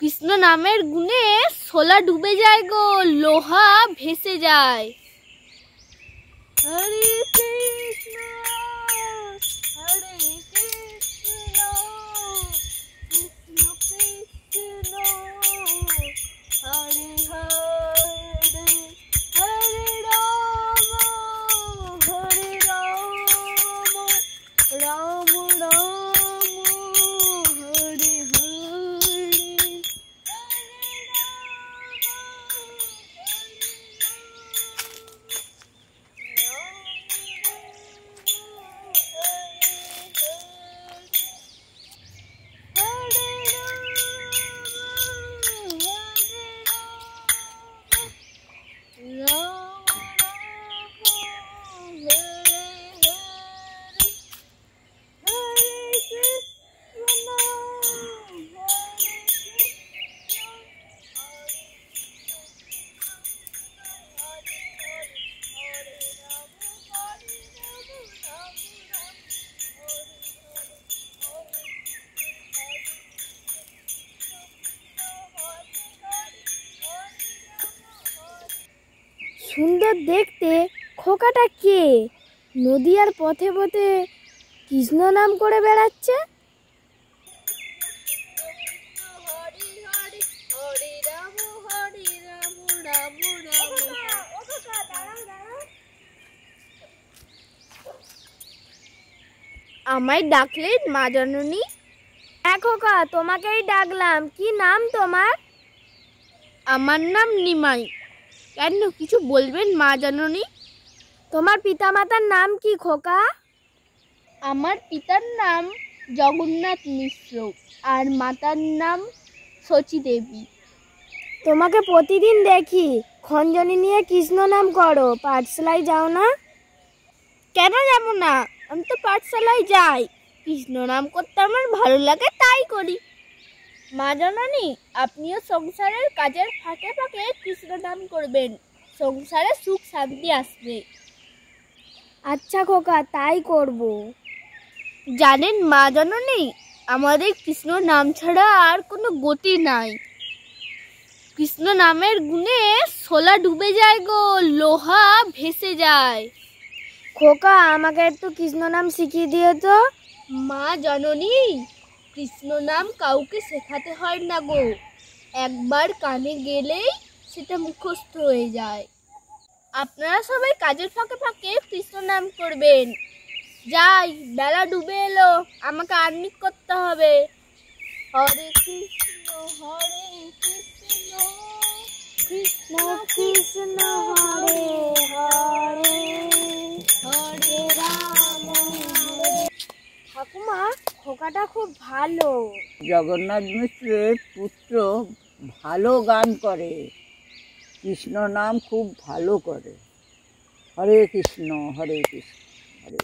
কৃষ্ণ নামের গুণে সোলা ডুবে যায় গো, লোহা ভেসে যায়। হরে কৃষ্ণ হরে কৃষ্ণ কৃষ্ণ কৃষ্ণ হরে হরে হরে রাম রাম রাম হরে হরে। সুন্দর দেখতে খোকাটা কে? নদী আর পথে পথে কৃষ্ণ নাম করে বেড়াচ্ছে। আমায় ডাকলেন মা জননী? হ্যাঁ খোকা, তোমাকেই ডাকলাম। কি নাম তোমার? আমার নাম নিমাই। কেন, কিছু বলবেন মা জননী? তোমার পিতামাতার নাম কি খোকা? আমার পিতার নাম জগন্নাথ মিশ্র আর মাতার নাম শচী দেবী। তোমাকে প্রতিদিন দেখি খঞ্জনি নিয়ে কৃষ্ণ নাম করো, পাঠশালায় যাও না? কেন যাব না, আমি তো পাঠশালায় যাই। কৃষ্ণ নাম করতে আমার ভালো লাগে, তাই করি। মা জননী, আপনিও সংসারের কাজের ফাঁকে ফাঁকে কৃষ্ণ নাম করবেন, সংসারে সুখ শান্তি আসবে। আচ্ছা খোকা, তাই করব। জানেন মা জননী, আমাদের কৃষ্ণ নাম ছাড়া আর কোনো গতি নাই। কৃষ্ণ নামের গুণে সোলা ডুবে যায় গো, লোহা ভেসে যায়। খোকা, আমাকে একটু কৃষ্ণ নাম শিখিয়ে দিও তো। মা জননী, কৃষ্ণ নাম কাউকে শেখাতে হয় না গো, একবার কানে গেলেই সেটা মুখস্থ হয়ে যায়। আপনারা সবাই কাজের ফাঁকে ফাঁকে কৃষ্ণ নাম করবেন। যাই, বেলা ডুবে এলো, আমাকে আর্নিক করতে হবে। হরে কৃষ্ণ কৃষ্ণ কৃষ্ণ হরে হরে হরে রাম। ঠাকুমা, খোকাটা খুব ভালো। জগন্নাথ মিশ্রের পুত্র ভালো গান করে, কৃষ্ণ নাম খুব ভালো করে। হরে কৃষ্ণ হরে কৃষ্ণ হরে।